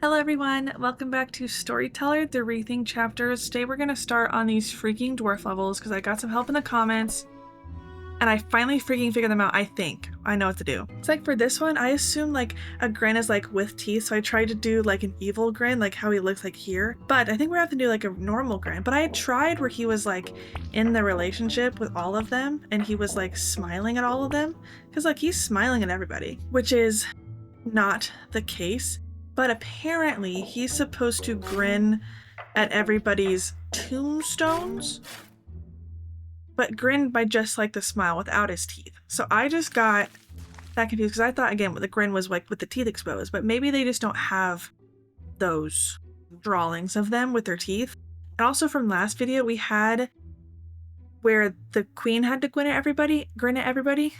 Hello everyone, welcome back to Storyteller, the Rethink chapters. Today we're going to start on these freaking dwarf levels because I got some help in the comments and I finally freaking figured them out. I think I know what to do. It's like for this one, I assume like a grin is like with teeth, so I tried to do like an evil grin, like how he looks like here, but I think we're gonna have to do like a normal grin. But I had tried where he was like in the relationship with all of them and he was like smiling at all of them because like he's smiling at everybody, which is not the case. But apparently he's supposed to grin at everybody's tombstones, but grin by just like the smile without his teeth. So I just got that confused because I thought again the grin was like with the teeth exposed, but maybe they just don't have those drawings of them with their teeth. And also from last video we had where the queen had to grin at everybody,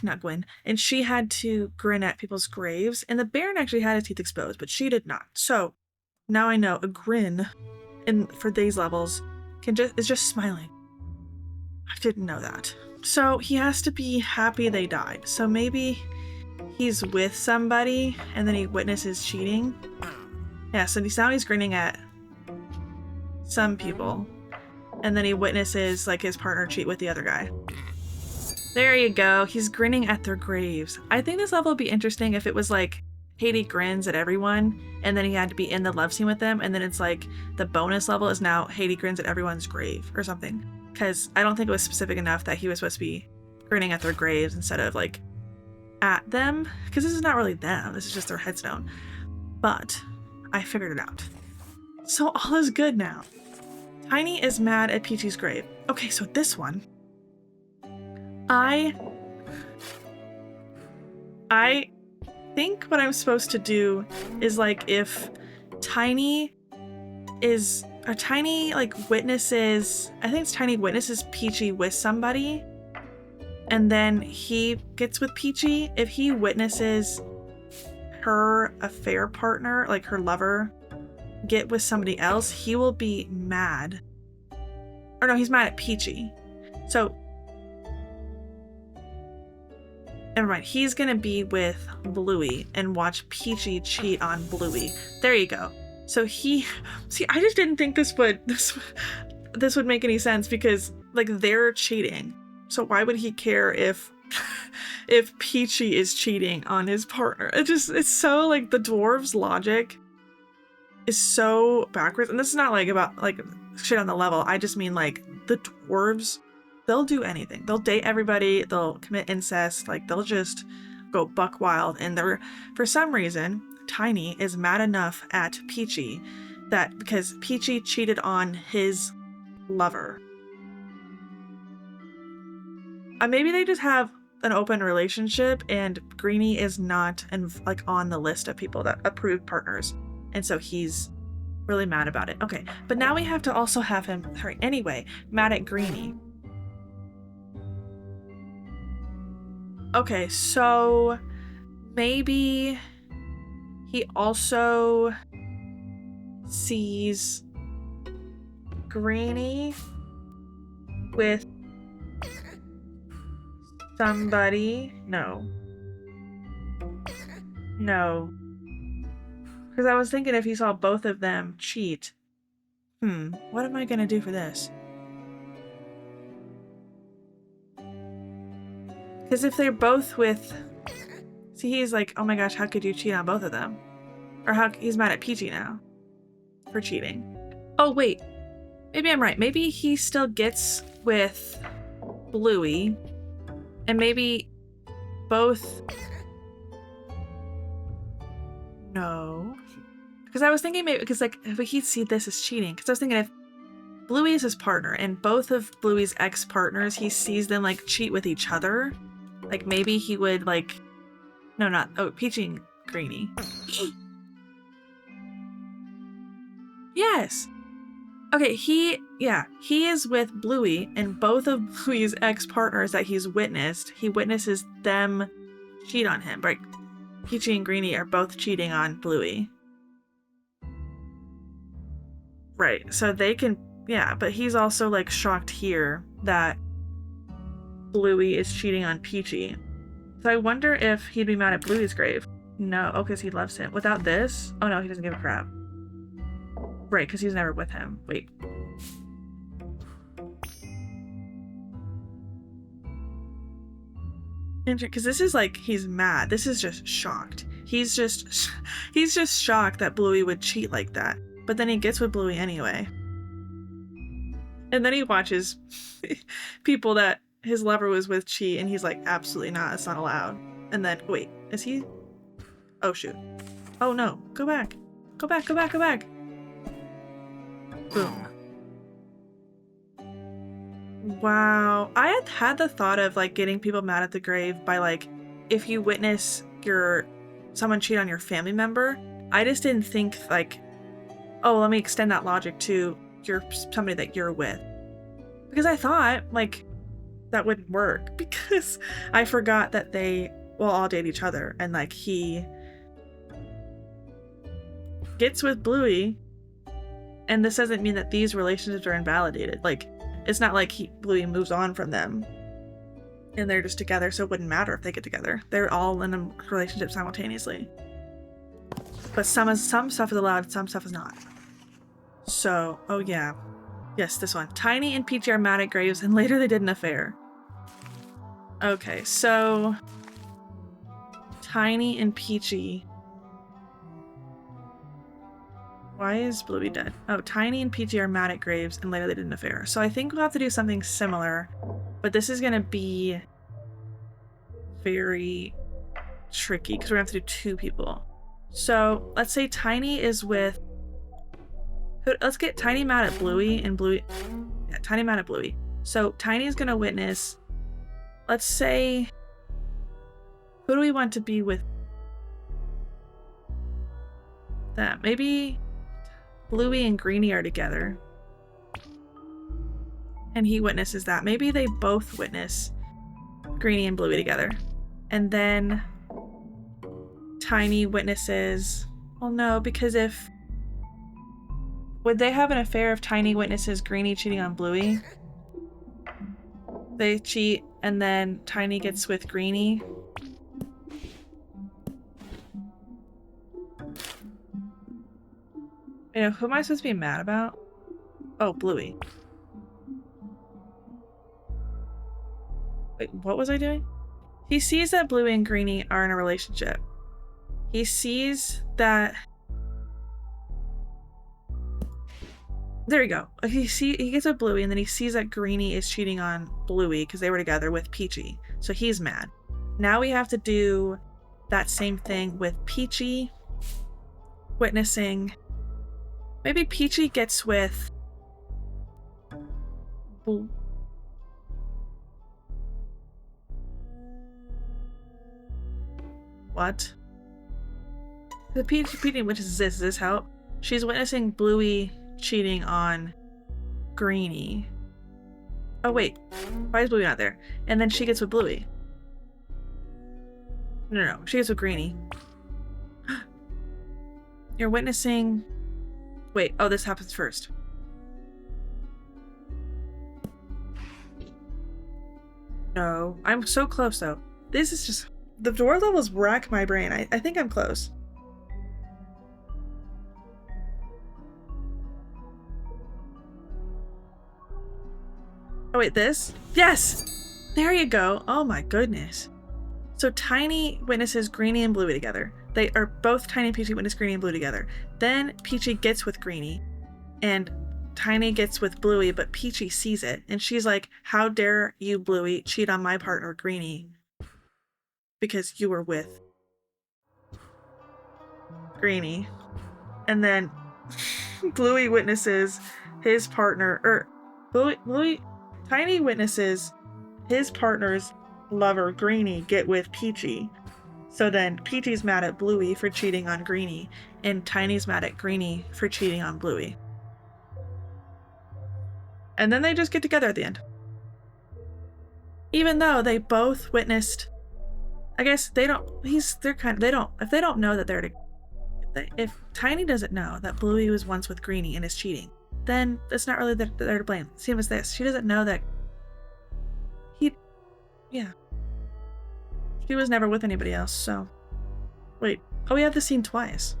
not Gwen, and she had to grin at people's graves, and the baron actually had his teeth exposed, but she did not. So now I know a grin for these levels is just smiling. I didn't know that. So he has to be happy they died. So maybe he's with somebody and then he witnesses cheating. Yeah, so now he's grinning at some people. And then he witnesses like his partner cheat with the other guy. There you go. He's grinning at their graves. I think this level would be interesting if it was like Haiti grins at everyone and then he had to be in the love scene with them, and then it's like the bonus level is now Haiti grins at everyone's grave or something. Because I don't think it was specific enough that he was supposed to be grinning at their graves instead of like at them, because this is not really them. This is just their headstone. But I figured it out. So all is good now. Tiny is mad at Peachy's grave. Okay, so this one, I think what I'm supposed to do is like if Tiny like witnesses, I think it's Tiny witnesses Peachy with somebody, and then he gets with Peachy. If he witnesses her affair partner, like her lover, get with somebody else, he will be mad. Or no, he's mad at Peachy. So never mind. He's gonna be with Bluey and watch Peachy cheat on Bluey. There you go. So see, I just didn't think this would make any sense because like they're cheating. So why would he care if Peachy is cheating on his partner? It's so like the dwarves' logic is so backwards. And this is not like about like shit on the level. I just mean like the dwarves, they'll do anything. They'll date everybody, they'll commit incest, like they'll just go buck wild. And they're, for some reason, Tiny is mad enough at Peachy that because Peachy cheated on his lover. Maybe they just have an open relationship and Greenie is not like on the list of people that approved partners. And so he's really mad about it. Okay, but now we have to also have him, anyway, mad at Greenie. Okay, so maybe he also sees Greenie with somebody. No. Because I was thinking if he saw both of them cheat. What am I gonna do for this? Because if they're both with... See, he's like, oh my gosh, how could you cheat on both of them? Or he's mad at Peachy now for cheating. Oh, wait. Maybe I'm right. Maybe he still gets with Bluey. And maybe both... No. Because I was thinking maybe... Because like, if he'd see this as cheating. Because I was thinking if Bluey is his partner and both of Bluey's ex-partners, he sees them like cheat with each other. Like maybe he would like... No, not... Oh, Peachy and Greenie. Yes. Okay, he is with Bluey, and both of Bluey's ex-partners that he witnesses them cheat on him. Right? Peachy and Greenie are both cheating on Bluey. Right, so they can... Yeah, but he's also like shocked here that Bluey is cheating on Peachy. So I wonder if he'd be mad at Bluey's grave. No, oh, because he loves him. Without this? Oh no, he doesn't give a crap. Right, because he's never with him. Wait. Because this is like, he's mad. This is just shocked. He's just shocked that Bluey would cheat like that. But then he gets with Bluey anyway. And then he watches people that his lover was with cheat, and he's like, absolutely not, it's not allowed. And then, wait, is he? Oh, shoot. Oh, no. Go back. Go back, go back, go back. Boom. Wow. I had the thought of, like, getting people mad at the grave by, like, if you witness someone cheat on your family member. I just didn't think, like, oh, let me extend that logic to somebody that you're with. Because I thought, like, that wouldn't work. Because I forgot that they will all date each other. And, like, he gets with Bluey. And this doesn't mean that these relationships are invalidated. Like, it's not like Bluey moves on from them. And they're just together, so it wouldn't matter if they get together. They're all in a relationship simultaneously. But some stuff is allowed, some stuff is not. So, oh yeah. Yes, this one. Tiny and Peachy are mad at Graves, and later they did an affair. Okay, so Tiny and Peachy. Why is Bluey dead? Oh, Tiny and Peachy are mad at Graves, and later they did an affair. So I think we'll have to do something similar, but this is gonna be very tricky because we're gonna have to do two people. So let's say Tiny is with. Let's get Tiny mad at Bluey, and Bluey. Yeah, Tiny mad at Bluey. So Tiny is gonna witness. Let's say. Who do we want to be with? That maybe Bluey and Greenie are together. And he witnesses that. Maybe they both witness Greenie and Bluey together. And then Tiny witnesses. Well, no, because if. Would they have an affair if Tiny witnesses Greenie cheating on Bluey? They cheat, and then Tiny gets with Greenie. You know, who am I supposed to be mad about? Oh, Bluey. Wait, what was I doing? He sees that Bluey and Greenie are in a relationship. He sees that... There we go. He gets with Bluey, and then he sees that Greenie is cheating on Bluey because they were together with Peachy. So he's mad. Now we have to do that same thing with Peachy witnessing. Maybe Peachy gets with what? The Peachy witnesses this. Does this help? She's witnessing Bluey cheating on Greenie. Oh wait, why is Bluey not there? And then she gets with Bluey. No, she gets with Greenie. You're witnessing... Wait, oh, this happens first. No, I'm so close though. This is just... The dwarf levels rack my brain. I think I'm close. Oh wait, this? Yes! There you go. Oh my goodness. So Tiny witnesses Greenie and Bluey together. They are both Tiny and Peachy witness Greenie and Bluey together. Then Peachy gets with Greenie, and Tiny gets with Bluey, but Peachy sees it, and she's like, how dare you, Bluey, cheat on my partner, Greenie, because you were with Greenie. And then Bluey witnesses his partner, Tiny witnesses his partner's lover, Greenie, get with Peachy. So then Peachy's mad at Bluey for cheating on Greenie, and Tiny's mad at Greenie for cheating on Bluey. And then they just get together at the end. Even though they both witnessed, I guess they don't, if they don't know that they're together, if Tiny doesn't know that Bluey was once with Greenie and is cheating, then it's not really that they're to blame. Same as this. She doesn't know that she was never with anybody else, so. Wait. Oh, we have this scene twice.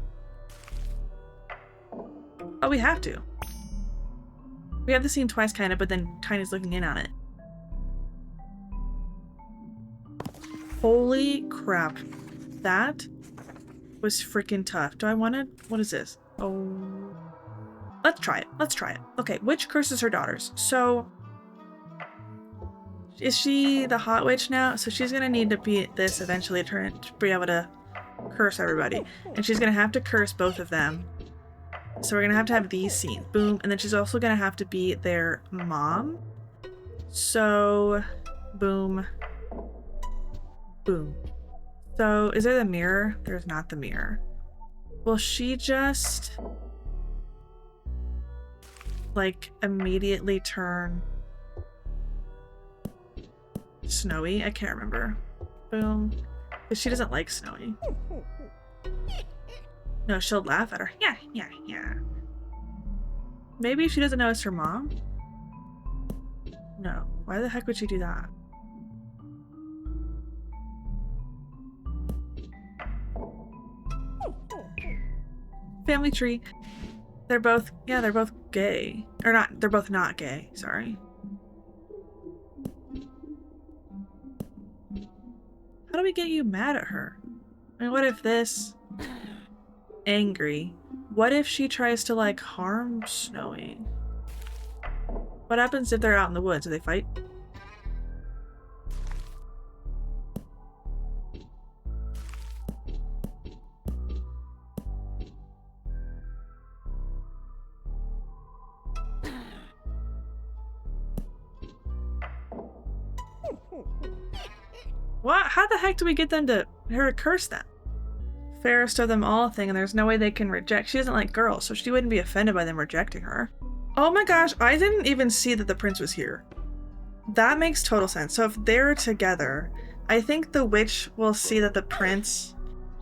Oh, we have to. We have the scene twice, kind of, but then Tiny's looking in on it. Holy crap. That was freaking tough. Do I want to... What is this? Oh... Let's try it. Let's try it. Okay, witch curses her daughters. So... Is she the hot witch now? So she's gonna need to beat this eventually to be able to curse everybody. And she's gonna have to curse both of them. So we're gonna have these scenes. Boom. And then she's also gonna have to beat their mom. So... Boom. Boom. So, is there the mirror? There's not the mirror. Will she just... like, immediately turn... Snowy? I can't remember. Boom. Because she doesn't like Snowy. No, she'll laugh at her. Yeah, yeah, yeah. Maybe she doesn't know it's her mom? No. Why the heck would she do that? Family tree. They're both, yeah, they're both gay. Or not, they're both not gay, sorry. How do we get you mad at her? I mean, what if this... Angry. What if she tries to, like, harm Snowy? What happens if they're out in the woods? Do they fight? What? How the heck do we get them to her to curse them? Fairest of them all thing, and there's no way they can reject. She doesn't like girls, so she wouldn't be offended by them rejecting her. Oh my gosh, I didn't even see that the prince was here. That makes total sense. So if they're together, I think the witch will see that the prince...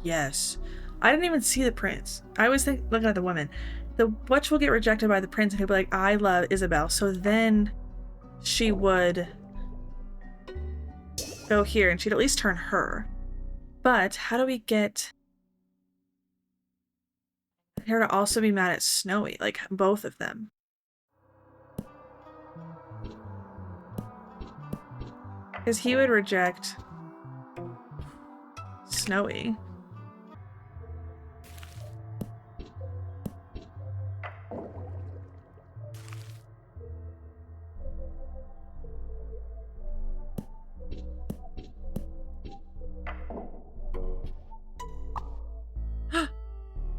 Yes. I didn't even see the prince. I was looking at the woman. The witch will get rejected by the prince, and he'll be like, I love Isabel. So then she would... go here, and she'd at least turn her. But how do we get her to also be mad at Snowy? Like, both of them. Because he would reject Snowy.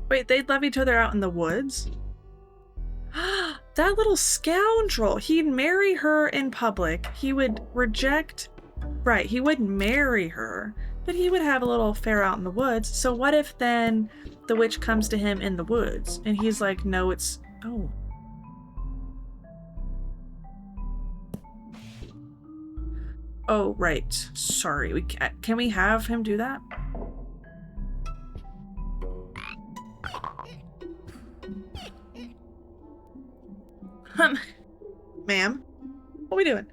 Wait, they'd love each other out in the woods? That little scoundrel! He'd marry her in public. He would reject... Right, he would marry her, but he would have a little affair out in the woods. So what if then the witch comes to him in the woods, and he's like, no, it's... Oh. Oh, right. Sorry. Can we have him do that? Ma'am, what are we doing?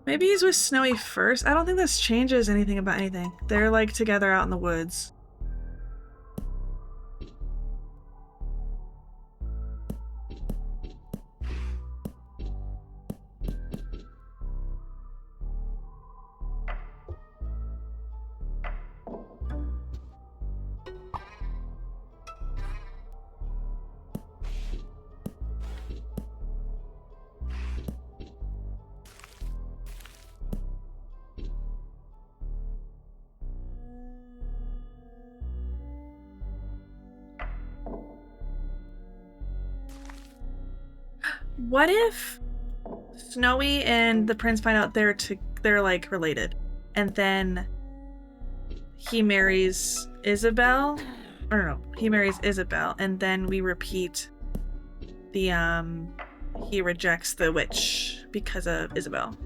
Maybe he's with Snowy first? I don't think this changes anything about anything. They're like together out in the woods. What if Snowy and the prince find out they're like related, and then he marries Isabel? Or no, he marries Isabel, and then we repeat the he rejects the witch because of Isabel.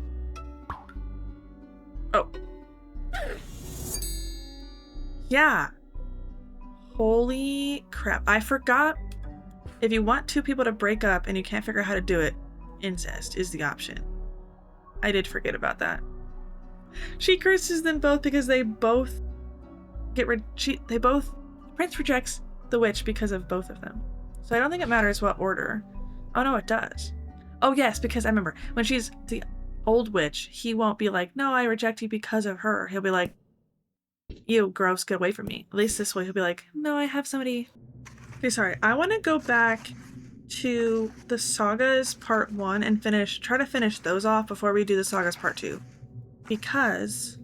Oh. Yeah. Holy crap. I forgot. If you want two people to break up and you can't figure out how to do it, incest is the option. I did forget about that. She curses them both because they both Prince rejects the witch because of both of them. So I don't think it matters what order. Oh no, it does. Oh yes, because I remember when she's the old witch, he won't be like, no, I reject you because of her. He'll be like, you gross, get away from me. At least this way he'll be like, no, I have somebody. Okay, sorry. I want to go back to the sagas part 1 and try to finish those off before we do the sagas part 2. Because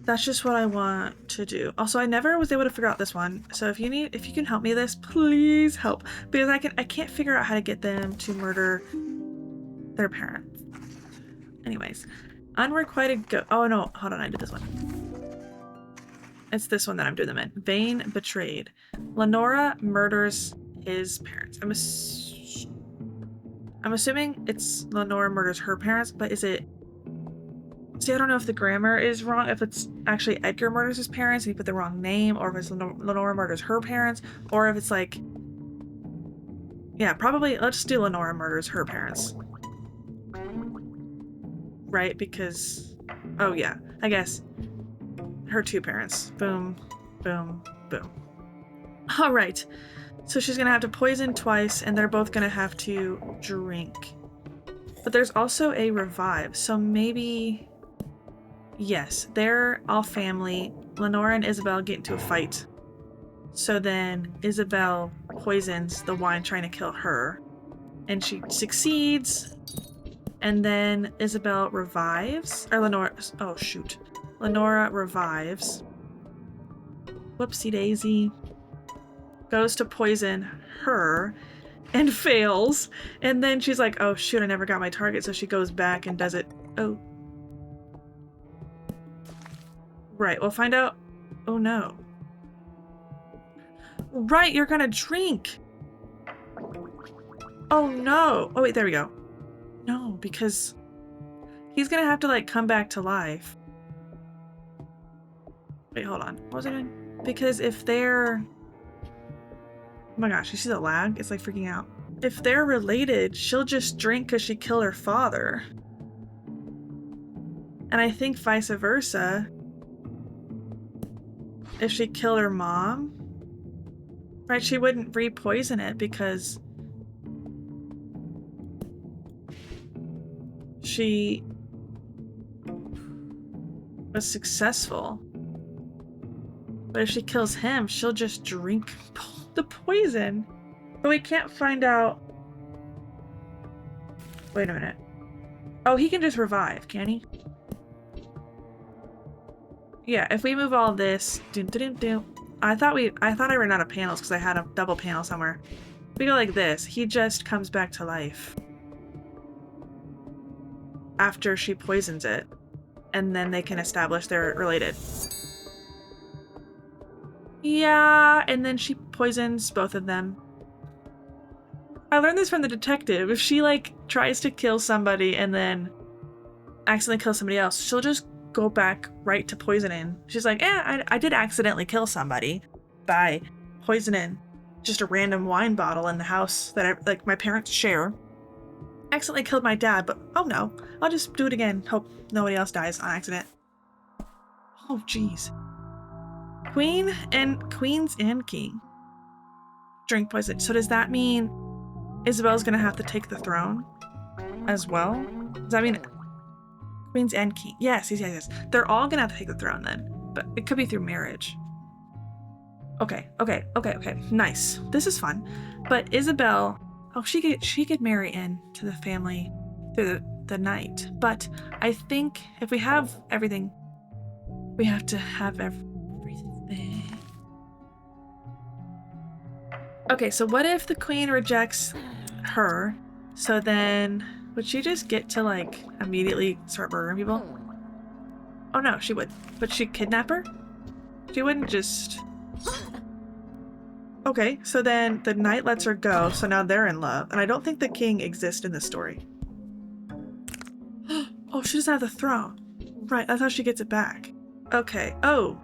that's just what I want to do. Also, I never was able to figure out this one. So if you can help me with this, please help. Because I can't figure out how to get them to murder their parents. Anyways, unrequited oh no, hold on, I did this one. It's this one that I'm doing them in. Vane betrayed. Lenora murders his parents. I'm assuming it's Lenora murders her parents, but is it... See, I don't know if the grammar is wrong, if it's actually Edgar murders his parents and he put the wrong name, or if it's Lenora murders her parents, or if it's like... Yeah, probably, let's do Lenora murders her parents. Right, because... Oh yeah, I guess. Her 2 parents. Boom, boom, boom. Alright, so she's gonna have to poison twice, and they're both gonna have to drink. But there's also a revive, so maybe... Yes, they're all family. Lenora and Isabel get into a fight. So then Isabel poisons the wine trying to kill her. And she succeeds. And then Isabel revives. Or Lenora... Oh, shoot. Lenora revives. Whoopsie daisy. Goes to poison her. And fails. And then she's like, oh shoot, I never got my target. So she goes back and does it. Oh. Right, we'll find out. Oh no. Right, you're gonna drink. Oh no. Oh wait, there we go. No, because he's gonna have to like come back to life. Wait, hold on. What was I doing? Because if they're... Oh my gosh, you see the lag? It's like freaking out. If they're related, she'll just drink because she killed her father. And I think vice versa. If she killed her mom, right, she wouldn't re-poison it because she was successful. But if she kills him, she'll just drink the poison. But we can't find out... Wait a minute. Oh, he can just revive, can he? Yeah, if we move all this... I thought I ran out of panels because I had a double panel somewhere. If we go like this, he just comes back to life. After she poisons it. And then they can establish they're related. Yeah, and then she poisons both of them. I learned this from the detective. If she, like, tries to kill somebody and then accidentally kills somebody else, she'll just go back right to poisoning. She's like, I did accidentally kill somebody by poisoning just a random wine bottle in the house that my parents share. Accidentally killed my dad, but oh no, I'll just do it again. Hope nobody else dies on accident. Oh, jeez. Queens and king drink poison. So does that mean Isabel's gonna have to take the throne as well? Does that mean queens and king? Yes. They're all gonna have to take the throne then, but it could be through marriage. Okay. Nice. This is fun. But Isabel, oh, she could marry into the family through the night. But I think if we have everything, we have to have everything. Okay, so what if the queen rejects her? So then would she just get to like immediately start murdering people? Oh no, she would. But she'd kidnap her? She wouldn't just... Okay, so then the knight lets her go, so now they're in love. And I don't think the king exists in this story. Oh, she doesn't have the throne. Right, that's how she gets it back. Okay, oh.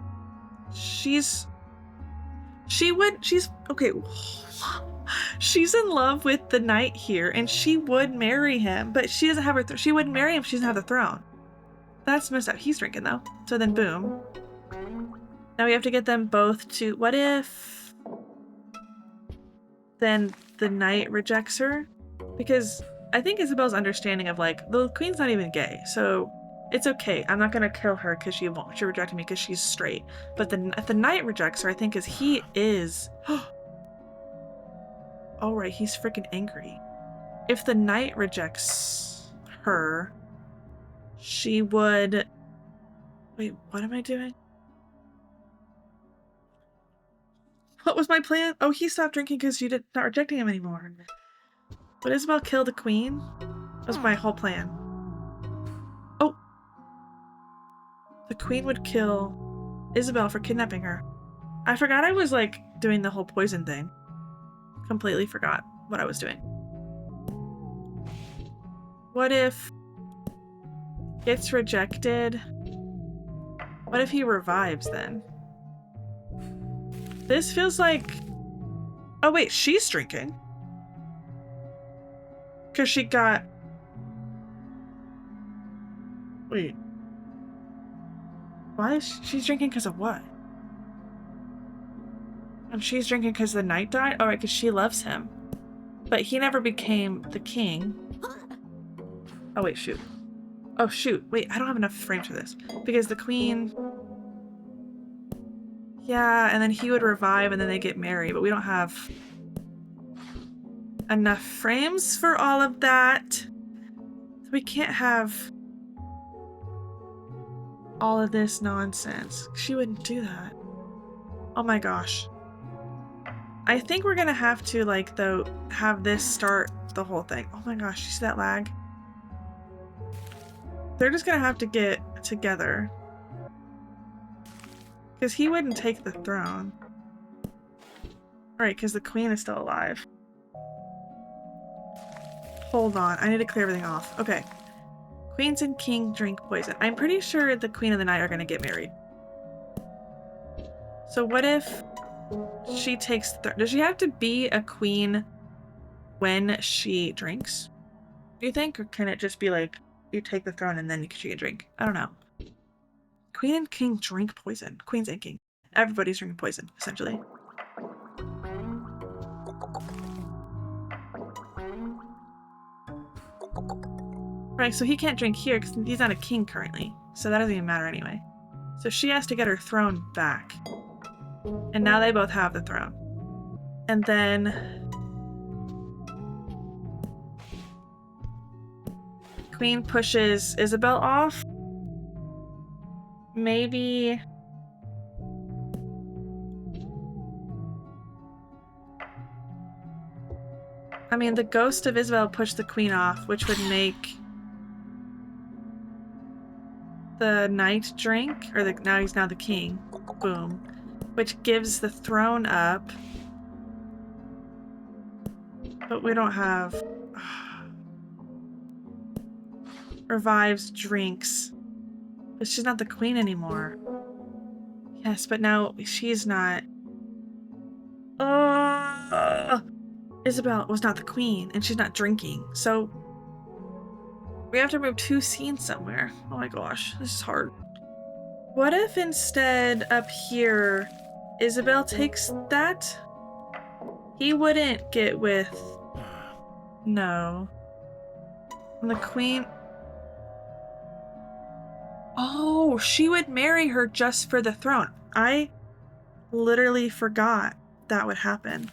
Okay. She's in love with the knight here, and she would marry him, but she doesn't have she wouldn't marry him if she doesn't have the throne. That's messed up. He's drinking though. So then boom. Now we have to get them both to... What if... then the knight rejects her? Because I think Isabel's understanding of like, the queen's not even gay, so it's okay. I'm not gonna kill her because she rejected me because she's straight. But if the knight rejects her, I think he is... Oh right, he's freaking angry. If the knight rejects her, she would... Wait, what am I doing? What was my plan? Oh, he stopped drinking because you not rejecting him anymore. Would Isabel kill the queen? That was my whole plan. Oh! The queen would kill Isabel for kidnapping her. I forgot I was like doing the whole poison thing. Completely forgot what I was doing. What if gets rejected? What if he revives then? This feels like... Oh wait, she's drinking. Because she got... Wait. Why is she's drinking because of what? And she's drinking because the knight died? Alright, because she loves him. But he never became the king. Oh wait, shoot. Oh shoot, wait, I don't have enough frames for this. Because the queen... Yeah, and then he would revive and then they get married, but we don't have enough frames for all of that. So we can't have all of this nonsense. She wouldn't do that. Oh my gosh. I think we're gonna have to, like, though, have this start the whole thing. Oh my gosh, you see that lag? They're just gonna have to get together. Because he wouldn't take the throne. Right, because the queen is still alive. Hold on, I need to clear everything off. Okay. Queens and king drink poison. I'm pretty sure the queen and the knight are gonna get married. So what if she takes the throne? Does she have to be a queen when she drinks? Do you think? Or can it just be like, you take the throne and then she can drink? I don't know. Queen and king drink poison. Queens and king. Everybody's drinking poison, essentially. Right, so he can't drink here because he's not a king currently. So that doesn't even matter anyway. So she has to get her throne back. And now they both have the throne. And then... Queen pushes Isabel off. Maybe... I mean, the ghost of Isabel pushed the queen off, which would make the knight drink, or now he's the king. Boom. Which gives the throne up. But we don't have... Revives, drinks. But she's not the queen anymore. Yes, but now she's not... Isabel was not the queen, and she's not drinking, so... We have to move 2 scenes somewhere. Oh my gosh, this is hard. What if instead up here, Isabel takes that? He wouldn't get with... No. And the queen... Oh, she would marry her just for the throne. I literally forgot that would happen.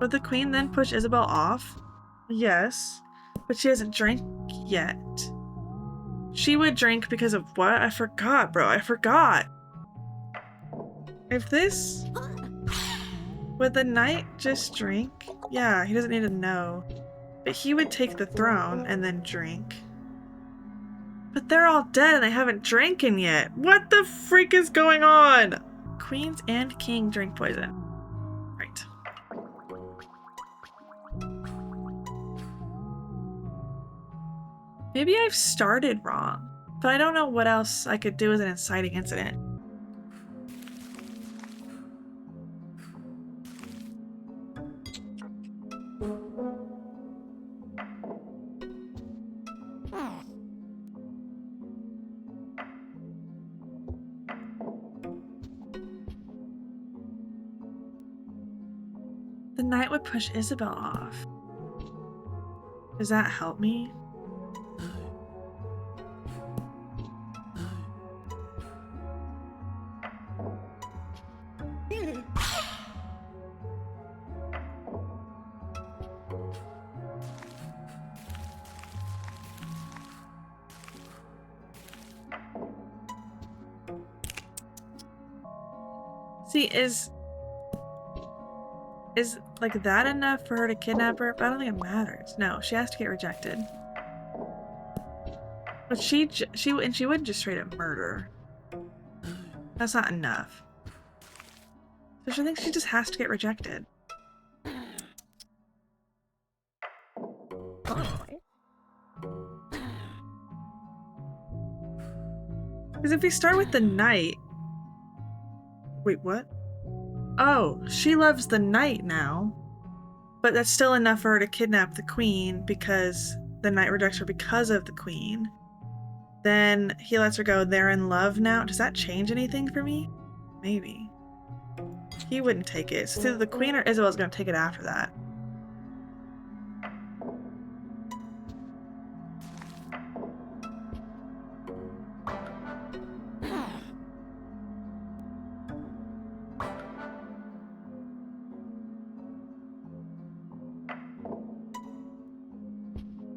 Would the queen then push Isabel off? Yes, but she hasn't drank yet. She would drink because of what? I forgot, bro. I forgot. If this... Would the knight just drink? Yeah, he doesn't need to know. But he would take the throne and then drink. But they're all dead and they haven't drinking yet. What the freak is going on? Queens and king drink poison. Right. Maybe I've started wrong, but I don't know what else I could do as an inciting incident. The knight would push Isabel off. Does that help me? See, is like that enough for her to kidnap her? But I don't think it matters. No, she has to get rejected. But she wouldn't just straight up murder. That's not enough. So I think she just has to get rejected. Because if we start with the knight... Wait, what? Oh, she loves the knight now. But that's still enough for her to kidnap the queen because the knight rejects her because of the queen. Then he lets her go. They're in love now. Does that change anything for me? Maybe. He wouldn't take it. So either the queen or Isabel's going to take it after that.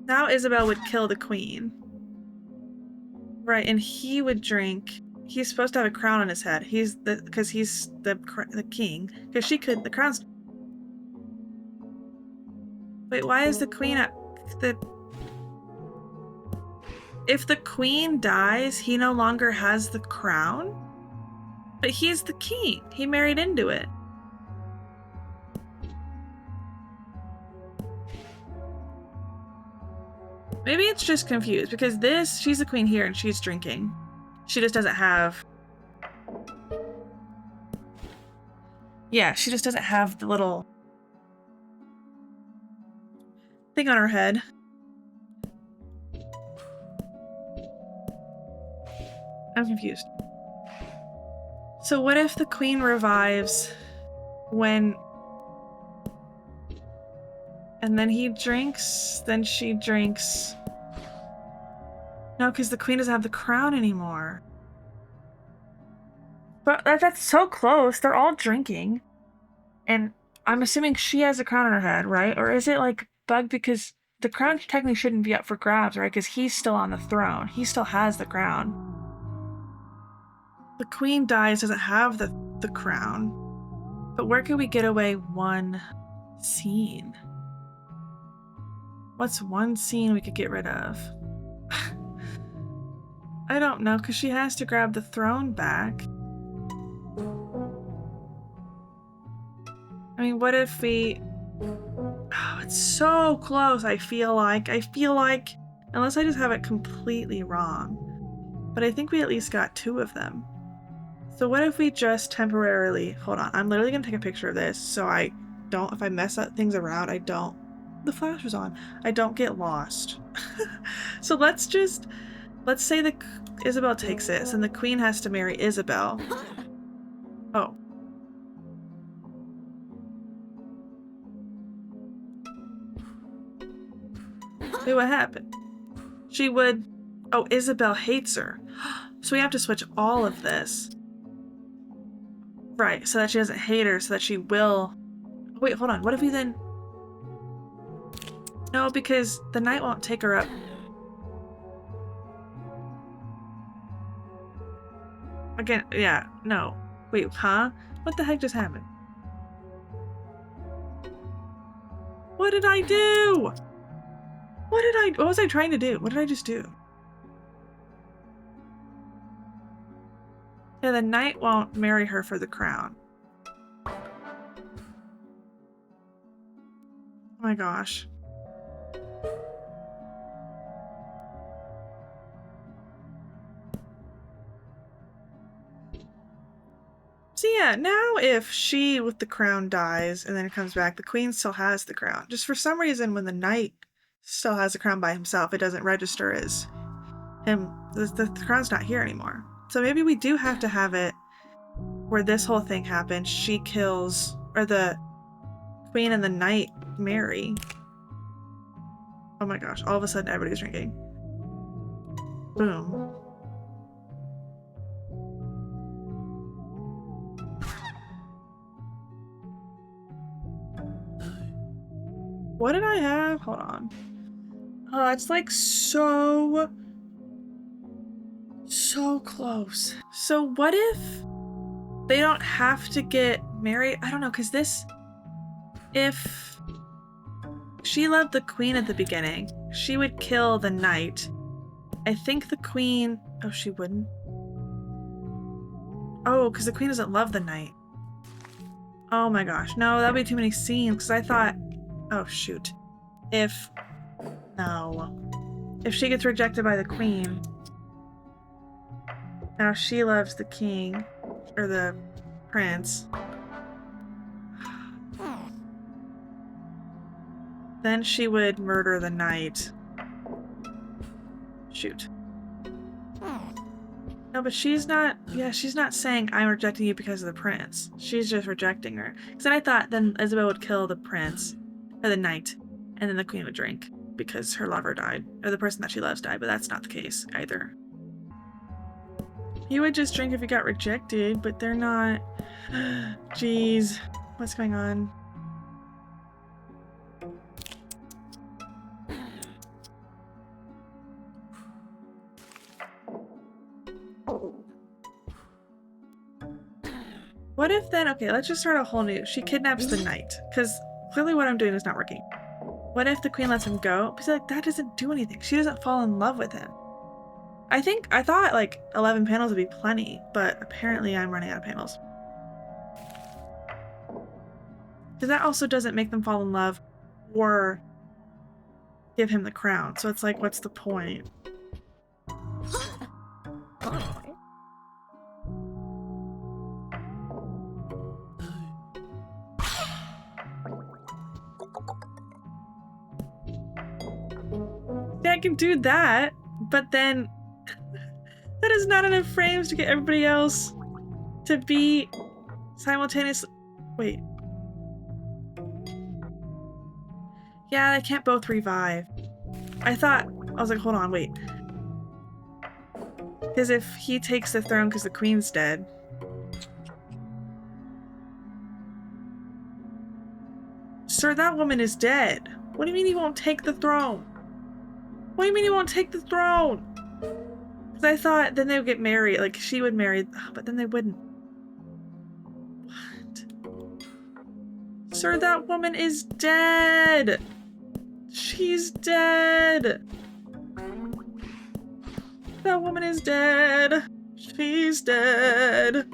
Now Isabel would kill the queen. Right, and he would drink. He's supposed to have a crown on his head. Because he's the king. Because she could, the crown's... Wait, why is the queen at the... If the queen dies, he no longer has the crown? But he's the king. He married into it. Maybe it's just confused because she's the queen here and she's drinking. She just doesn't have... Yeah, she just doesn't have the little thing on her head. I'm confused. So what if the queen revives when... And then he drinks, then she drinks. No, because the queen doesn't have the crown anymore. But that's so close. They're all drinking. And I'm assuming she has a crown on her head, right? Or is it like bugged because the crown technically shouldn't be up for grabs, right? Because he's still on the throne. He still has the crown. The queen dies, doesn't have the crown. But where could we get away one scene? What's one scene we could get rid of? I don't know, because she has to grab the throne back. I mean, what if we... Oh, it's so close, I feel like. Unless I just have it completely wrong. But I think we at least got two of them. So what if we just temporarily... Hold on, I'm literally going to take a picture of this so I don't... If I mess up things around, I don't... The flash was on. I don't get lost. So let's say that Isabel takes this and the queen has to marry Isabel. Oh. Wait, what happened? She would... Oh, Isabel hates her. So we have to switch all of this. Right, so that she doesn't hate her, so that she will... Wait, hold on. What if we then... No, because the knight won't take her up. Again, yeah, no. Wait, huh? What the heck just happened? What did I do? What was I trying to do? What did I just do? Yeah, the knight won't marry her for the crown. Oh my gosh. So yeah, now if she with the crown dies and then it comes back, the queen still has the crown. Just for some reason, when the knight still has the crown by himself, it doesn't register as him. The crown's not here anymore. So maybe we do have to have it where this whole thing happens. She kills, or the queen and the knight marry. Oh my gosh, all of a sudden everybody's drinking. Boom. What did I have? Hold on. Oh, it's like so close. So what if they don't have to get married? I don't know, because this, if she loved the queen at the beginning, she would kill the knight. I think the queen, oh, she wouldn't. Oh, because the queen doesn't love the knight. Oh my gosh, no, that'd be too many scenes, because I thought, oh shoot. If she gets rejected by the queen, now she loves the king, or the prince. Then she would murder the knight. Shoot. No, but she's not, yeah, she's not saying I'm rejecting you because of the prince. She's just rejecting her. Because then I thought then Isabel would kill the prince, or the knight, and then the queen would drink because her lover died, or the person that she loves died, but that's not the case either. You would just drink if you got rejected, but they're not. Jeez, what's going on? What if then, okay, let's just start a whole new, she kidnaps the knight, because clearly what I'm doing is not working. What if the queen lets him go? Because like, that doesn't do anything. She doesn't fall in love with him. I thought like 11 panels would be plenty, but apparently I'm running out of panels. Because that also doesn't make them fall in love or give him the crown. So it's like, what's the point? Yeah, I can do that, but then that is not enough frames to get everybody else to be simultaneously. Wait. Yeah, they can't both revive. I was like, hold on, wait. Because if he takes the throne because the queen's dead. Sir, that woman is dead. What do you mean he won't take the throne? What do you mean he won't take the throne? Because I thought then they would get married, like she would marry, but then they wouldn't. What? Sir, that woman is dead. She's dead. That woman is dead. She's dead.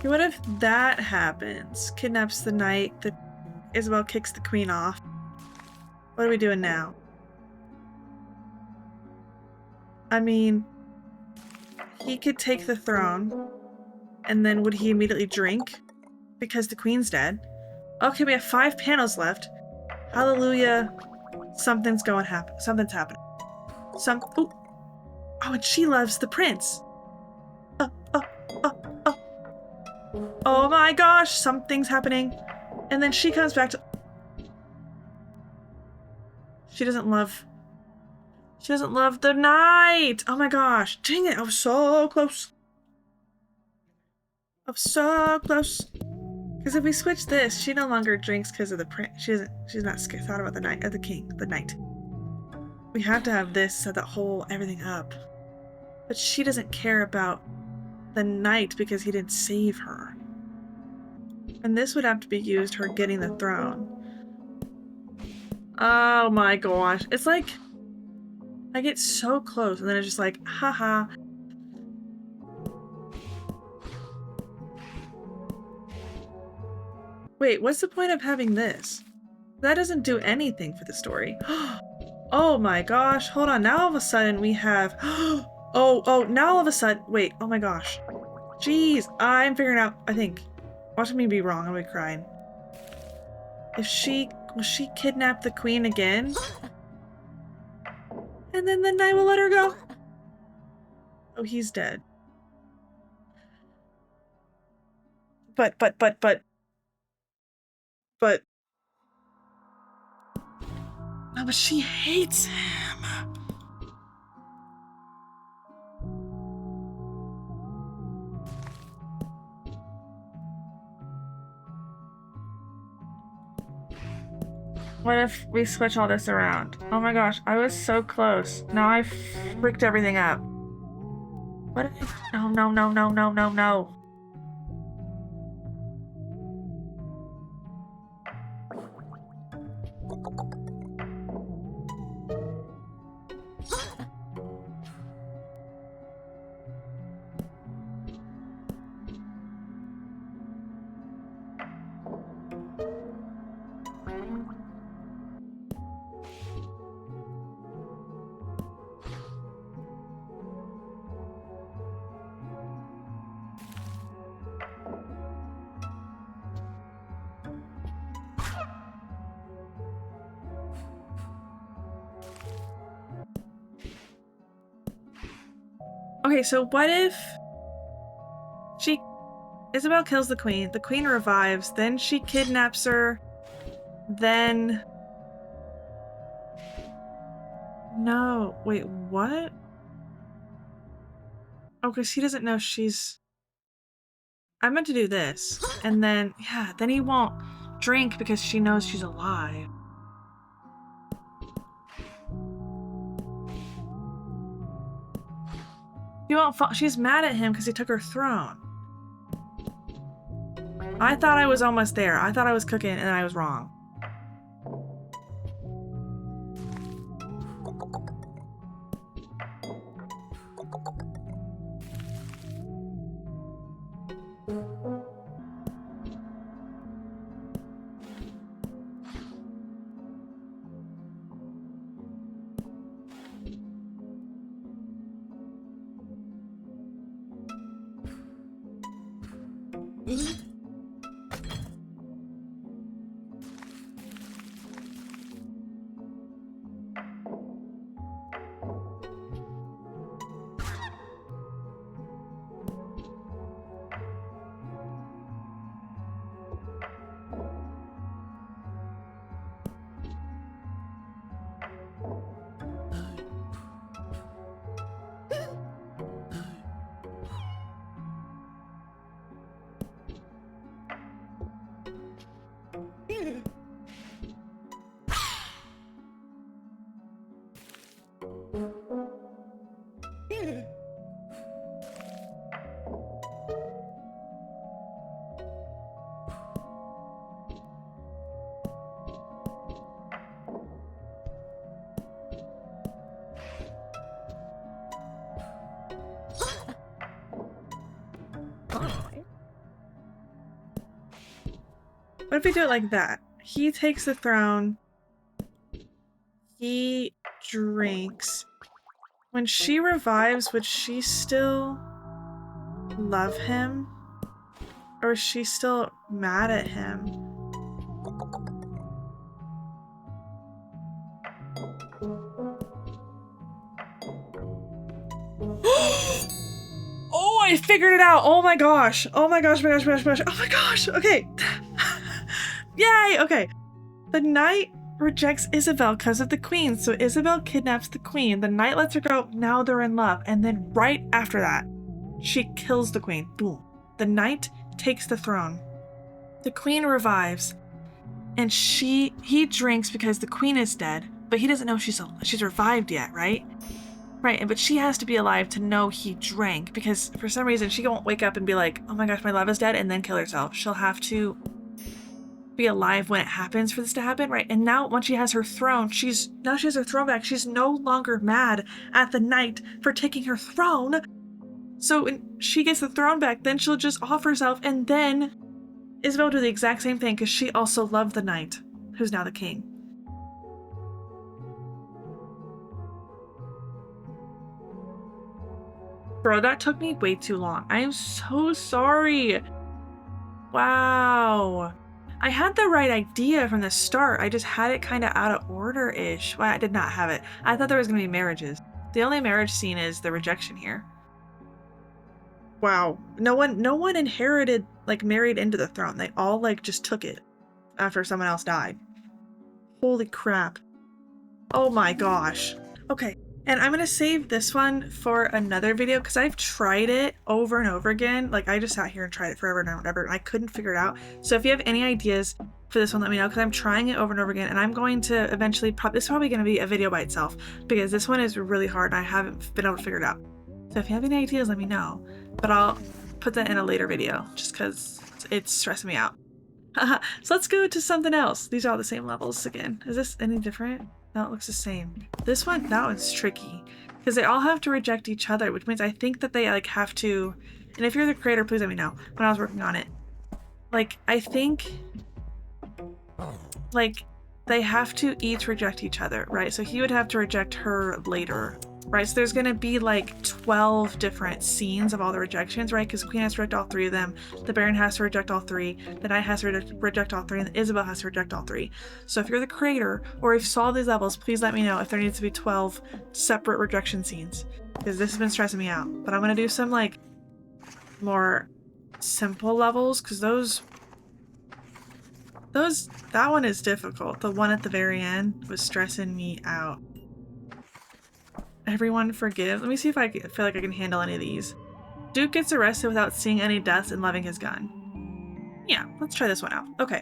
What if that happens? Kidnaps the knight, Isabel kicks the queen off. What are we doing now? I mean, he could take the throne, and then would he immediately drink? Because the queen's dead. Okay, we have 5 panels left. Hallelujah. Something's something's happening. Oh, and she loves the prince. Oh my gosh, something's happening. And then she comes back to... She doesn't love the knight. Oh my gosh. Dang it, I was so close. So close. Because if we switch this, she no longer drinks because of the prince. She's not thought about the knight, or the king, the knight. We have to have this set that whole everything up. But she doesn't care about the knight because he didn't save her. And this would have to be used her getting the throne. Oh my gosh. It's like, I get so close and then it's just like, haha. Wait, what's the point of having this? That doesn't do anything for the story. Oh my gosh, hold on. Now all of a sudden we have, now all of a sudden, wait, oh my gosh. Jeez, I'm figuring out, I think. Watching me be wrong, I'll be crying. Will she kidnap the queen again? And then the knight will let her go? Oh, he's dead. But. No, but she hates him. What if we switch all this around? Oh my gosh, I was so close. Now I freaked everything up. What if... No. Okay, so what if Isabel kills the queen revives, then she kidnaps her, then... No, wait, what? Oh, because he doesn't know she's... I meant to do this, and then, yeah, then he won't drink because she knows she's alive. She's mad at him because he took her throne. I thought I was almost there. I thought I was cooking, and I was wrong. What if we do it like that? He takes the throne. He drinks. When she revives, would she still love him? Or is she still mad at him? Oh, I figured it out! Oh my gosh! Oh my gosh, oh my gosh! Okay. Yay! Okay. The knight rejects Isabel because of the queen, so Isabel kidnaps the queen. The knight lets her go, now they're in love. And then right after that, she kills the queen. Boom. The knight takes the throne. The queen revives, and he drinks because the queen is dead, but he doesn't know she's revived yet, right? Right, but she has to be alive to know he drank, because for some reason she won't wake up and be like, oh my gosh, my love is dead, and then kill herself. She'll have to be alive when it happens for this to happen, right? And now once she has her throne, she has her throne back. She's no longer mad at the knight for taking her throne. So when she gets the throne back, then she'll just off herself, and then Isabel will do the exact same thing because she also loved the knight, who's now the king. Bro, that took me way too long. I am so sorry. Wow. I had the right idea from the start. I just had it kind of out of order-ish. Well, I did not have it. I thought there was going to be marriages. The only marriage scene is the rejection here. Wow. No one inherited, like, married into the throne. They all, like, just took it after someone else died. Holy crap. Oh my gosh. Okay. And I'm gonna save this one for another video because I've tried it over and over again. Like, I just sat here and tried it forever and ever and I couldn't figure it out. So if you have any ideas for this one, let me know, because I'm trying it over and over again, and I'm going to eventually this is probably going to be a video by itself because this one is really hard and I haven't been able to figure it out. So if you have any ideas, let me know, but I'll put that in a later video just because it's stressing me out. So let's go to something else. These are all the same levels again. Is this any different? No, it looks the same. This one, that one's tricky because they all have to reject each other, which means I think that they like have to, and if you're the creator, please let me know when I was working on it. Like, I think like they have to each reject each other, right? So he would have to reject her later, right? So there's gonna be like 12 different scenes of all the rejections, right? Because Queen has to reject all 3 of them, the Baron has to reject all 3, the Knight has to reject all 3, and Isabel has to reject all 3. So if you're the creator, or if you saw these levels, please let me know if there needs to be 12 separate rejection scenes, because this has been stressing me out. But I'm gonna do some like more simple levels, because that one is difficult. The one at the very end was stressing me out. Everyone forgive. Let me see if I feel like I can handle any of these. Duke gets arrested without seeing any deaths and loving his gun. Yeah, let's try this one out. Okay,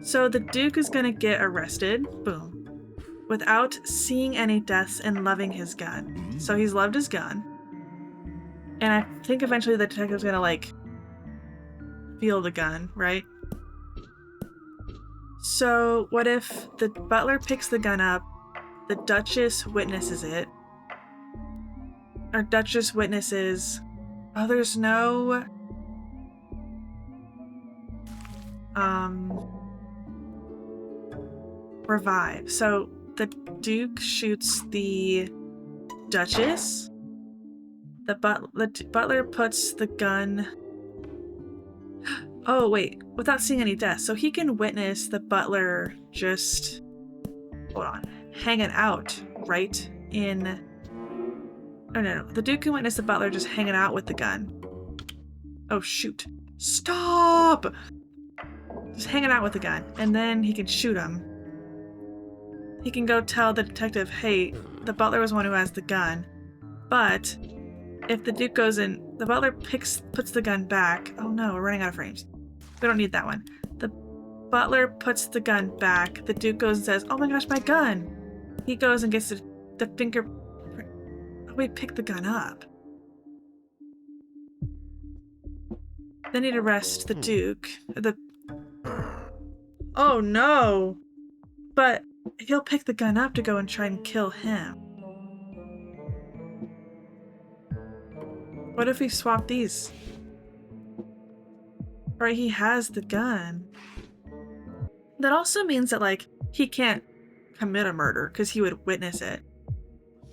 so the Duke is gonna get arrested, boom, without seeing any deaths and loving his gun. So he's loved his gun. And I think eventually the detective's gonna like feel the gun, right? So what if the butler picks the gun up, the Duchess witnesses it. Our Duchess witnesses, oh, there's no revive. So the Duke shoots the Duchess. The butler puts the gun. Oh wait, without seeing any deaths. So he can witness the butler just, hold on, hanging out right in. Oh no, the Duke can witness the butler just hanging out with the gun. Oh shoot. Stop! Just hanging out with the gun. And then he can shoot him. He can go tell the detective, hey, the butler was one who has the gun. But if the Duke goes in, the butler puts the gun back. Oh no, we're running out of frames. We don't need that one. The butler puts the gun back. The Duke goes and says, oh my gosh, my gun. He goes and gets the finger. Oh, we picked the gun up. Then he'd arrest the Duke. Oh no! But he'll pick the gun up to go and try and kill him. What if we swap these? Right, he has the gun. That also means that, like, he can't commit a murder because he would witness it.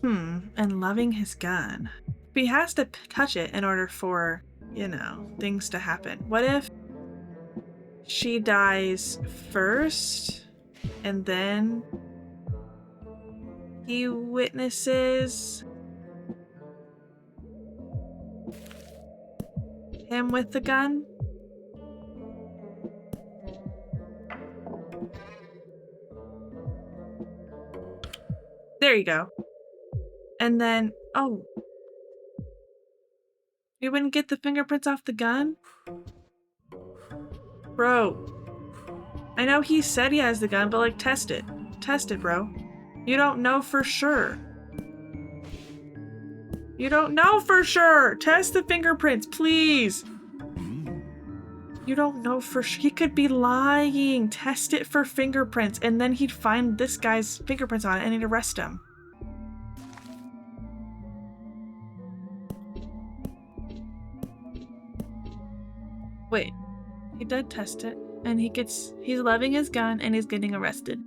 And loving his gun. But he has to touch it in order for, you know, things to happen. What if she dies first and then he witnesses him with the gun? There you go. And then, oh, you wouldn't get the fingerprints off the gun? Bro, I know he said he has the gun, but like, test it. Test it, bro. You don't know for sure. You don't know for sure. Test the fingerprints, please. You don't know for sure. He could be lying. Test it for fingerprints, and then he'd find this guy's fingerprints on it and he'd arrest him. Wait, he did test it, and he's loving his gun and he's getting arrested.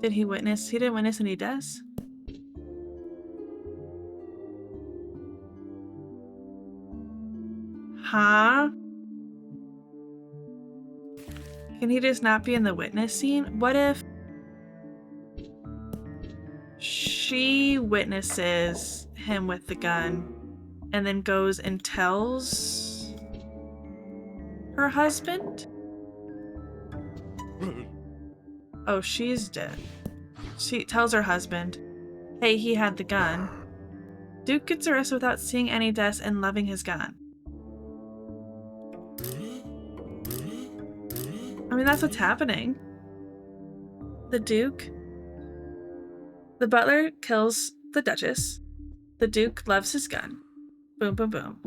Did he witness? He didn't witness any deaths. Huh? Can he just not be in the witness scene? What if she witnesses him with the gun and then goes and tells her husband? Oh, she's dead. She tells her husband, hey, he had the gun. Duke gets arrested without seeing any deaths and loving his gun. I mean, that's what's happening. The Duke. The butler kills the Duchess. The Duke loves his gun. Boom, boom, boom.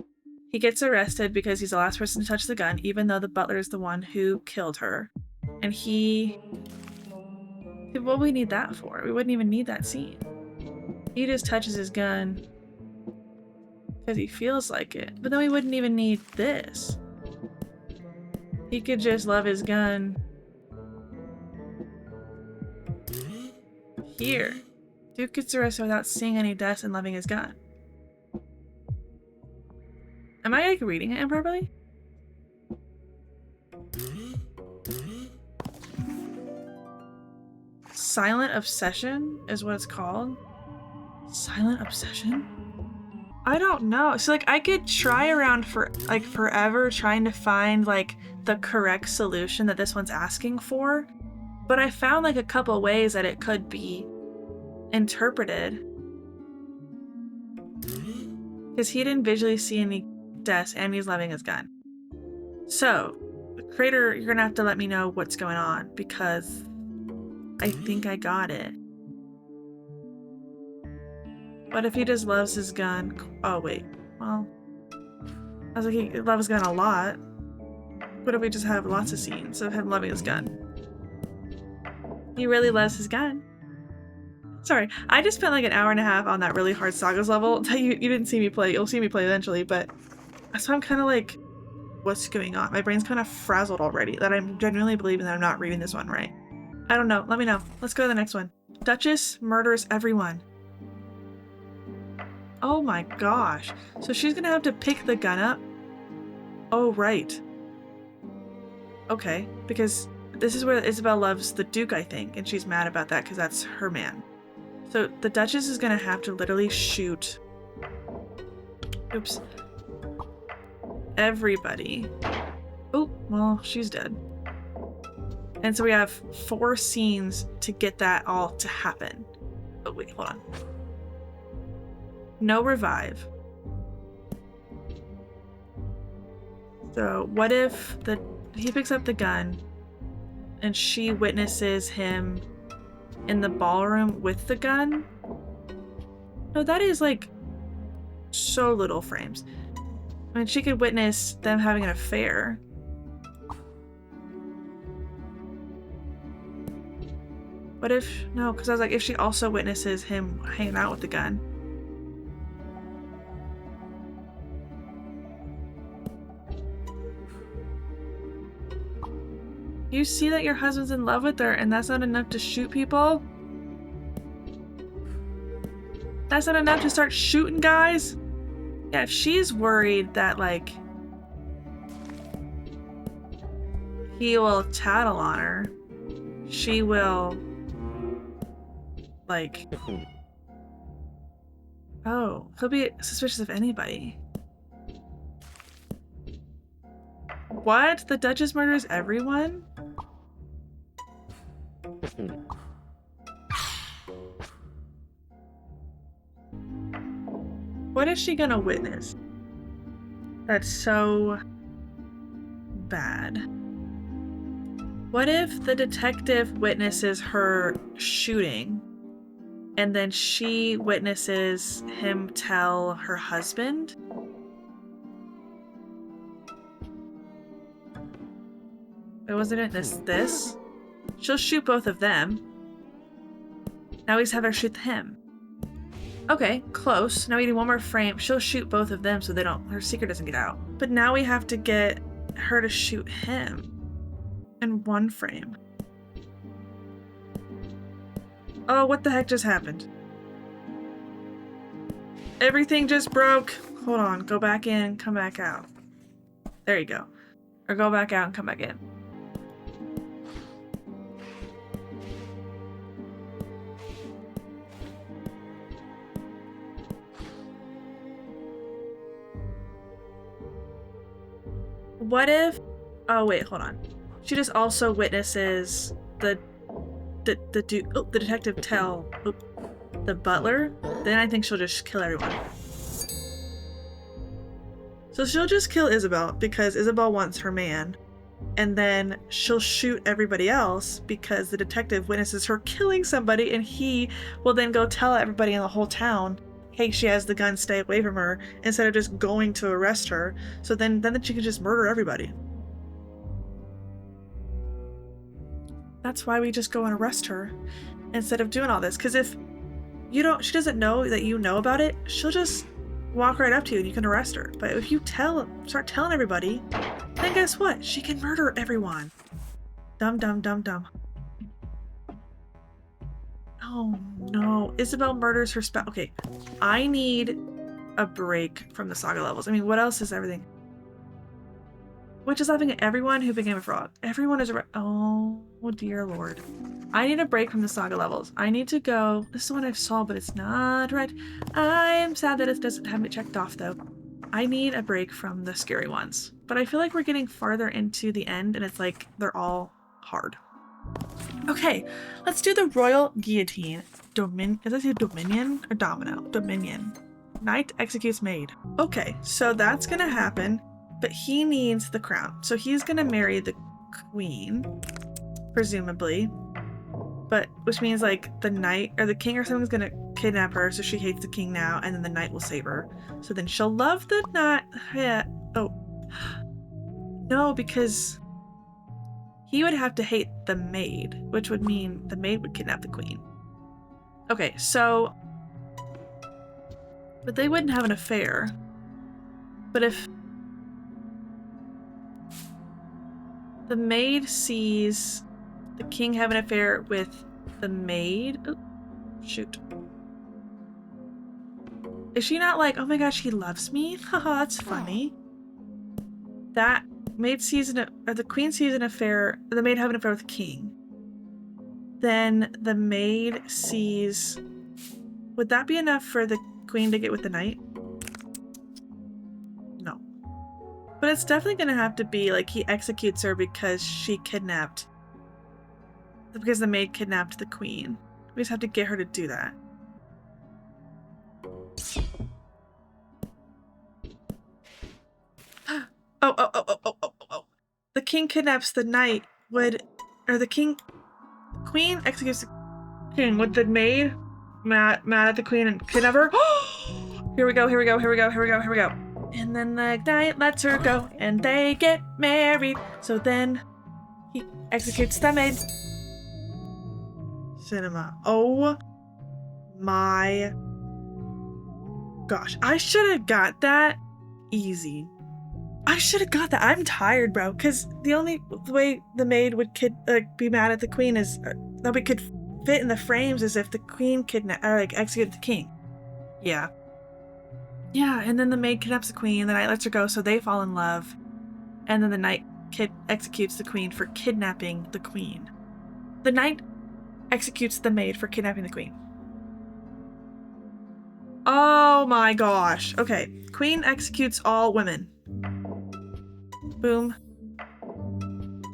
He gets arrested because he's the last person to touch the gun, even though the butler is the one who killed her. And what would we need that for? We wouldn't even need that scene. He just touches his gun because he feels like it. But then we wouldn't even need this. He could just love his gun here. Duke gets arrested without seeing any deaths and loving his gun. Am I like reading it improperly? Silent Obsession is what it's called. Silent Obsession? I don't know. So like I could try around for like forever trying to find like the correct solution that this one's asking for, but I found like a couple ways that it could be interpreted. Because he didn't visually see any deaths and he's loving his gun. So, creator, you're gonna have to let me know what's going on because I think I got it. What if he just loves his gun? Oh, wait. Well, I was like, he loves his gun a lot. What if we just have lots of scenes of him loving his gun? He really loves his gun. Sorry, I just spent like an hour and a half on that really hard Sagas level. You didn't see me play. You'll see me play eventually, but so I'm kind of like, what's going on? My brain's kind of frazzled already that I'm genuinely believing that I'm not reading this one right. I don't know. Let me know. Let's go to the next one. Duchess murders everyone. Oh my gosh. So she's gonna have to pick the gun up? Oh, right. Okay, because this is where Isabel loves the Duke, I think, and she's mad about that because that's her man. So the Duchess is gonna have to literally shoot... Oops. Everybody. Oh, well, she's dead. And so we have 4 scenes to get that all to happen. Oh, wait, hold on. No revive. So what if he picks up the gun and she witnesses him in the ballroom with the gun? No, that is like so little frames. I mean, she could witness them having an affair. What if, no, because I was like, if she also witnesses him hanging out with the gun. You see that your husband's in love with her and that's not enough to shoot people? That's not enough to start shooting guys? Yeah, if she's worried that, like, he will tattle on her, she will, like... Oh, he'll be suspicious of anybody. What? The Duchess murders everyone? What is she gonna witness? That's so bad. What if the detective witnesses her shooting and then she witnesses him tell her husband? Wait, wasn't it this? She'll shoot both of them. Now we just have her shoot him. Okay, close. Now we need one more frame. She'll shoot both of them so her secret doesn't get out. But now we have to get her to shoot him in one frame. Oh, what the heck just happened? Everything just broke. Hold on, go back in, come back out. There you go. Or go back out and come back in. What if... Oh, wait, hold on. She just also witnesses the detective tell the butler. Then I think she'll just kill everyone. So she'll just kill Isabel because Isabel wants her man. And then she'll shoot everybody else because the detective witnesses her killing somebody, and he will then go tell everybody in the whole town, hey, she has the gun, stay away from her, instead of just going to arrest her. So then she can just murder everybody. That's why we just go and arrest her instead of doing all this. Because if she doesn't know that you know about it, she'll just walk right up to you and you can arrest her. But if you start telling everybody, then guess what? She can murder everyone. Dumb, dumb, dumb, dumb. Oh no, Isabel murders her spouse. Okay, I need a break from the saga levels. I mean, what else is everything? Which is laughing at everyone who became a frog. Everyone is oh dear lord. I need a break from the saga levels. I need to go. This is what I've solved, but it's not right. I am sad that it doesn't have it checked off though. I need a break from the scary ones. But I feel like we're getting farther into the end and it's like they're all hard. Okay, let's do the royal guillotine. Is that Dominion or Domino? Dominion. Knight executes maid. Okay, so that's gonna happen. But he needs the crown. So he's gonna marry the queen, presumably. But which means like the knight or the king or something's gonna kidnap her, so she hates the king now, and then the knight will save her. So then she'll love the knight. Yeah. Oh. No, because he would have to hate the maid, which would mean the maid would kidnap the queen. Okay, so but they wouldn't have an affair. But if the maid sees the king have an affair with the maid. Oh, shoot. Is she not like, oh my gosh, he loves me? Haha, that's funny. That maid sees the queen sees an affair, the maid have an affair with the king. Then the maid sees, would that be enough for the queen to get with the knight? No. But it's definitely gonna have to be like he executes her because because the maid kidnapped the queen. We just have to get her to do that. Oh. The king kidnaps the knight. Queen executes the king. Would the maid mad at the queen and kidnap her? Here we go. And then the knight lets her go and they get married. So then he executes the maid. Cinema. Oh my gosh. I should have got that easy. I should have got that. I'm tired, bro. Because the only way the maid would be mad at the queen is that we could fit in the frames is if the queen executed the king. Yeah. Yeah, and then the maid kidnaps the queen, the knight lets her go, so they fall in love. And then the knight executes the queen for kidnapping the queen. The knight executes the maid for kidnapping the queen. Oh my gosh. Okay, queen executes all women. Boom.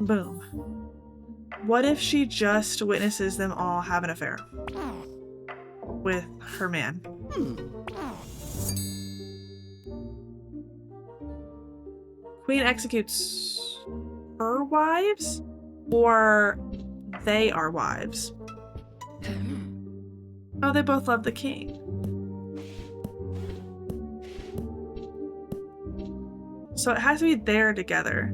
Boom. What if she just witnesses them all have an affair with her man? Queen executes her wives, or they are wives? Oh, they both love the king. So it has to be there together.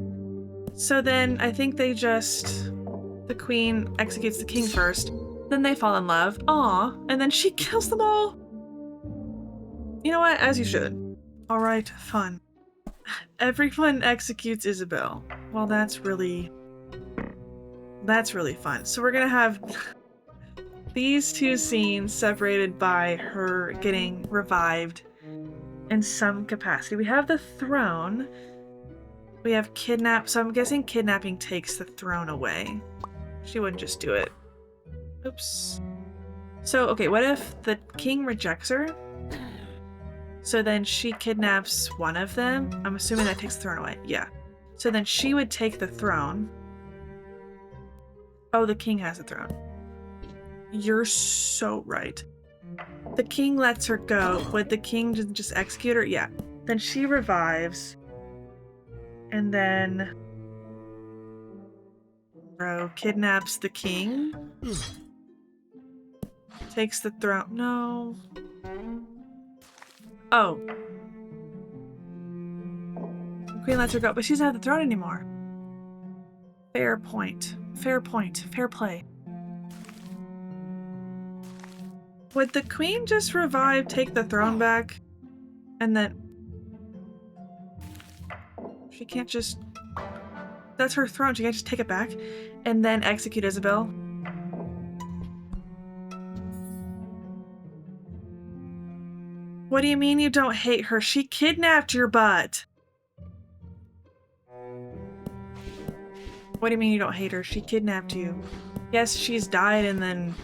So then I think the queen executes the king first, then they fall in love. Aw, and then she kills them all. You know what? As you should. All right, fun. Everyone executes Isabel. Well, that's really fun. So we're gonna have these two scenes separated by her getting revived in some capacity. We have the throne. We have kidnap. So I'm guessing kidnapping takes the throne away. She wouldn't just do it. Oops. So, okay, what if the king rejects her? So then she kidnaps one of them. I'm assuming that takes the throne away. Yeah. So then she would take the throne. Oh, the king has the throne. You're so right. The king lets her go. Would the king just execute her? Yeah. Then she revives. And then... Bro kidnaps the king. Takes the throne. No. Oh. The queen lets her go, but she's not the throne anymore. Fair point. Fair point. Fair play. Would the queen just revive, take the throne back, and then... She can't just... That's her throne. She can't just take it back and then execute Isabel. What do you mean you don't hate her? She kidnapped your butt. What do you mean you don't hate her? She kidnapped you. Yes, she's died and then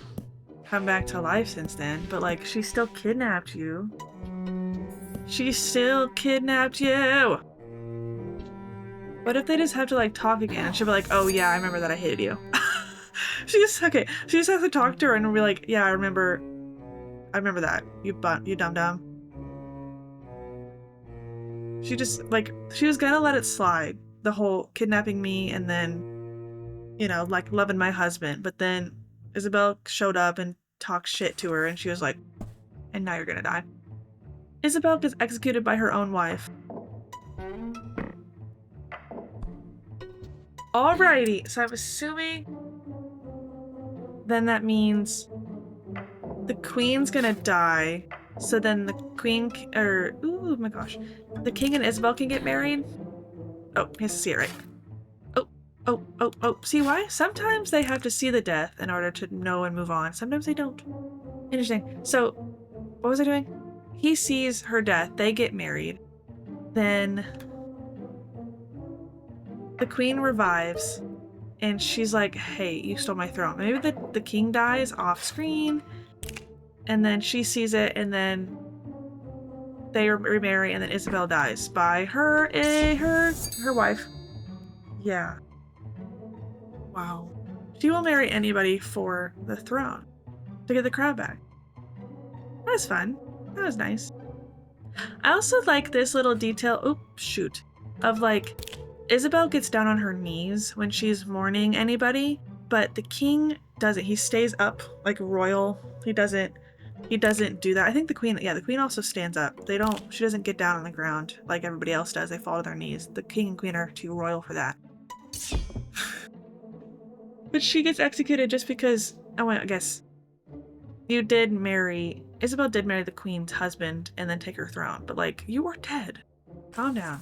come back to life since then, but like, she still kidnapped you. She still kidnapped you. What if they just have to like talk again and she'll be like, oh yeah, I remember that I hated you. She just has to talk to her and be like, yeah, I remember that. You dumb. She just, like, she was gonna let it slide, the whole kidnapping me and then, you know, like, loving my husband, but then Isabel showed up and talked shit to her and she was like, and now you're gonna die. Isabel gets executed by her own wife. Alrighty, so I'm assuming then that means the queen's gonna die, so then the queen, oh my gosh, the king and Isabel can get married? Oh, he has to see it, right? Oh, see why? Sometimes they have to see the death in order to know and move on. Sometimes they don't. Interesting. So, what was I doing? He sees her death, they get married, then the queen revives, and she's like, hey, you stole my throne. Maybe the king dies off screen, and then she sees it, and then they remarry, and then Isabel dies by her wife. Yeah. Wow. She will marry anybody for the throne to get the crown back. That was fun. That was nice. I also like this little detail, of like, Isabel gets down on her knees when she's mourning anybody, but the king doesn't. He stays up like royal. He doesn't do that. I think the queen also stands up. She doesn't get down on the ground like everybody else does. They fall to their knees. The king and queen are too royal for that. But she gets executed just because, oh, I guess Isabel did marry the queen's husband and then take her throne, but like, you were dead. Calm down.